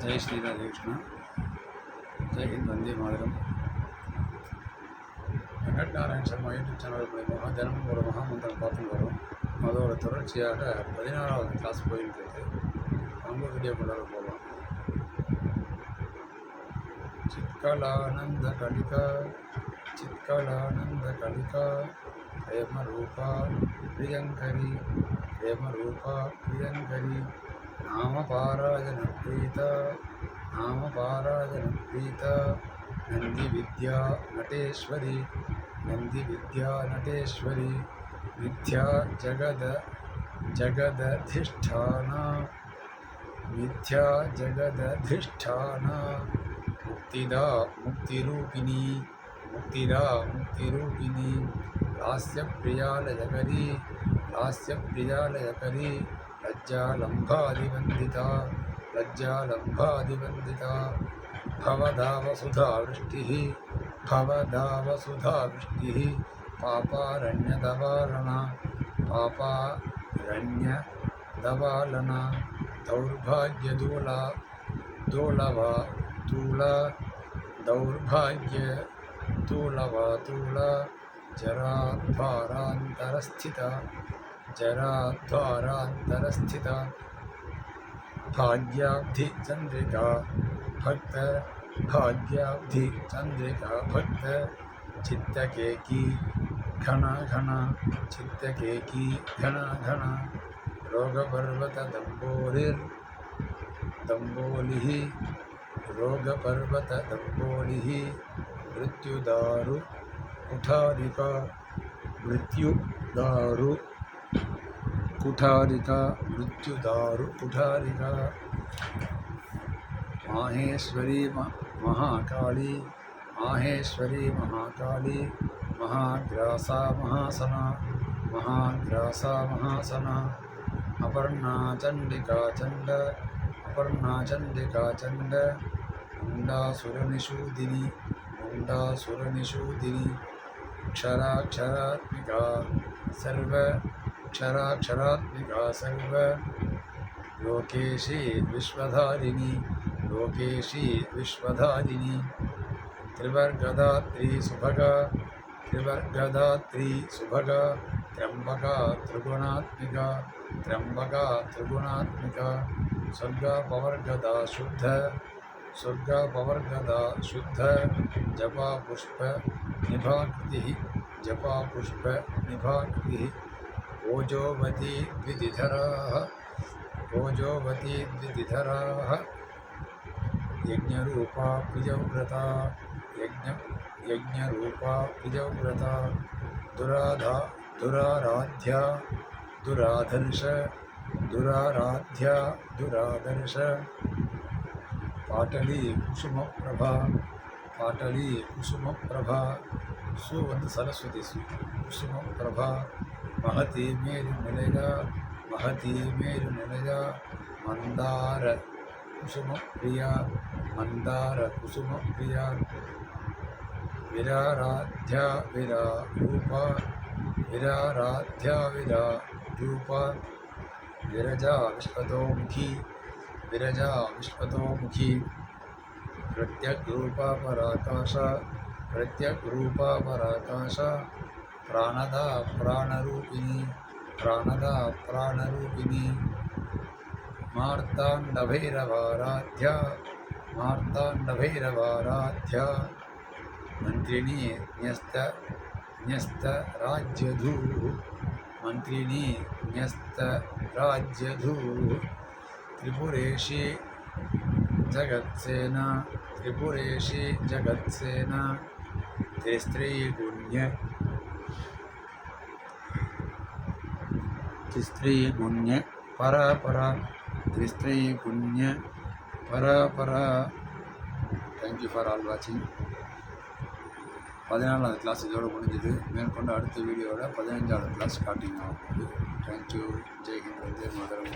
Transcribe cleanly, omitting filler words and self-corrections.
जय श्री राधे कृष्ण, जय Hind, Vande Mataram. வெங்கட்நாராயண Sharma YouTube channel மூலமாக தினமும் ஒரு மகாமந்திரம் பார்த்துட்டு வரும். அதோட தொடர்ச்சியாக 16வது கிளாஸ் போயிட்டு இருக்கு. அவங்க வீடியோக்குள்ளார போகலாம். சித்கலானந்த கலிகா சித்கலானந்த கலிகா பிரேம ரூபா பிரியங்கரி பிரேம ரூபா பிரியங்கரி நாம பாராயண பிரீதா நாம பாராயண பிரீதா नंदी विद्या नटेश्वरी नंदी विद्या नटेश्वरी मिथ्या जगद जगदधिष्ठाना मिथ्या जगदधिष्ठाना मुक्तिदा मुक्तिरूपिणी मुक्तिदा मुक्तिरूपिणी लास्य प्रियालयकरी लास्य प्रियालयकरी लज्जालंभादिवंदिता लज्जालंभादिवंदिता भवदावसुधावृष्टिः भवदावसुधावृष्टिः पापारण्यदवालना पापारण्यदवालना दौर्भाग्यदूला दूलवा तूला दौर्भाग्यदूलवा तूला जराद्वारान्तरस्थिता जराद्वारान्तरस्थिता भाग्याब्धि चंद्रिका भक्त भाग्याब्धि चंद्रिका भक्त चित्तकेकी घना घना चित्तकेकी घना घना रोगपर्वत दम्बोलिः रोगपर्वत दम्बोलिः मृत्युदारु कुठारिका मृत्युदारु कुठारिका मृत्युदारु कुठारिका माहेश्वरी महाकाली माहेश्वरी महाकाली महाग्रासा महासना महाग्रासा महासना अपर्णा चंडिका चंड अपर्णा चंडिका चंड मुंडासुरनिषूदिनी मुंडासुरनिषूदिनी क्षराक्षरात्मिका सर्व क्षराक्षरात्मिका सर्व लोकेशी विश्वधारिणी लोकेशी विश्वधारिणी त्रिवर्गदात्री सुभगा त्रिवर्गदात्री सुभगा त्र्यंबका त्रिगुणात्मिका त्र्यंबका त्रिगुणात्मिका स्वर्गापवर्गदा शुद्ध स्वर्गापवर्गदा शुद्ध जपा पुष्प निभाकृतिः जपा पुष्प निभाकृतिः ओजोवती द्वितिधराः ओजोवती द्वितिधराः यज्ञरूपा प्रियव्रता यज्ञरूपा प्रियव्रता दुराराध्या दुराधर्ष दुराराध्या दुरादर्श पाटली कुसुमप्रभा पाटली कुसुमप्रभा सु வந்து सरस्वती सु कुसुमप्रभा महती मेरु निलया महती मेरु निलया मंदार कुसुम प्रिया मंदार कुसुम प्रिया विराराध्या विरा रूपा विराराध्या विरा रूपा विरजा विश्वतोमुखी विरजा विश्वतोमुखी प्रत्यग्रूपा पराकाश प्रत्यग्रूपा पराकाश प्राणदा प्राणरूपिणी प्राणदा प्राणरूपिणी मार्ताण्डभैरवाराध्या मार्ताण्डभैरवाराध्या मंत्रिणी न्यस्तराज्यधूः मंत्रिणी न्यस्तराज्यधूः त्रिपुरेशी जगत्सेना त्रिपुरेशी जगत्सेना त्रिस्त्रीगुण्य परापरा त्रिस्त्रीगुण्य परापरा. Thank you for all watching. 14வது கிளாஸ் இதோடு முடிஞ்சது. மேற்கொண்டு அடுத்த வீடியோவில் 15வது கிளாஸ் ஸ்டார்டிங் ஆகும். தேங்க்யூ. ஜெய் ஹிந்த், வந்தே மாதரம்.